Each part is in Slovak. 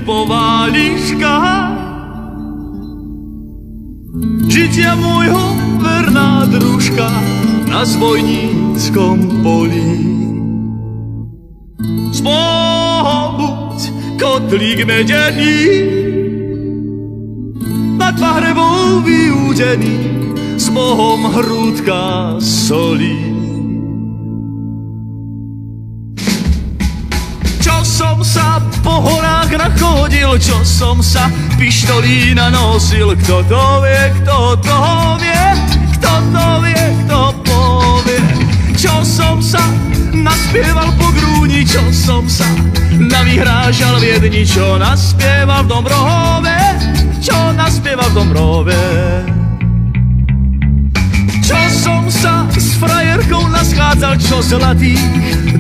lipová liška, žitia môjho verná družka na zbojníckom poli. S Bohom buď, kotlík medený, nad pahrebou vyúdený, s Bohom hrúdka solí. Čo som sa po horách nachodil, čo som sa pištolí nanosil, kto to vie, kto to vie, kto to vie, kto povie. Čo som sa naspieval po grúni, čo som sa navyhrážal v Viedni, čo naspieval v Dombrohove, čo naspieval v Dombrohove. Čo som sa s frajerkou naschádzal, čo zlatých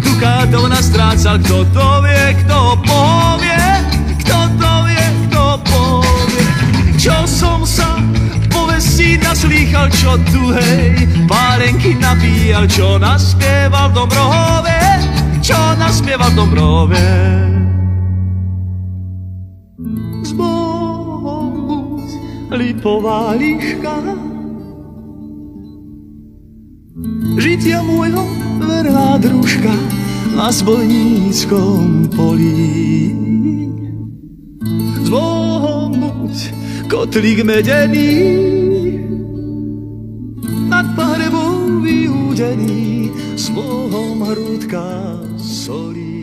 dukátov nastrácal, kto to vie, kto povie, kto to vie, kto povie. Čo som sa povestí naslýchal, čo tuhej párenky napíjal, čo naspieval v Dombrohove, čo naspieval v Dombrohove. S Bohom buď, lipová liška, žitia môjho verná družka na zbojníckom poli. S Bohom buď, kotlík medený, nad pahrebou vyúdený, s Bohom hrúdka solí.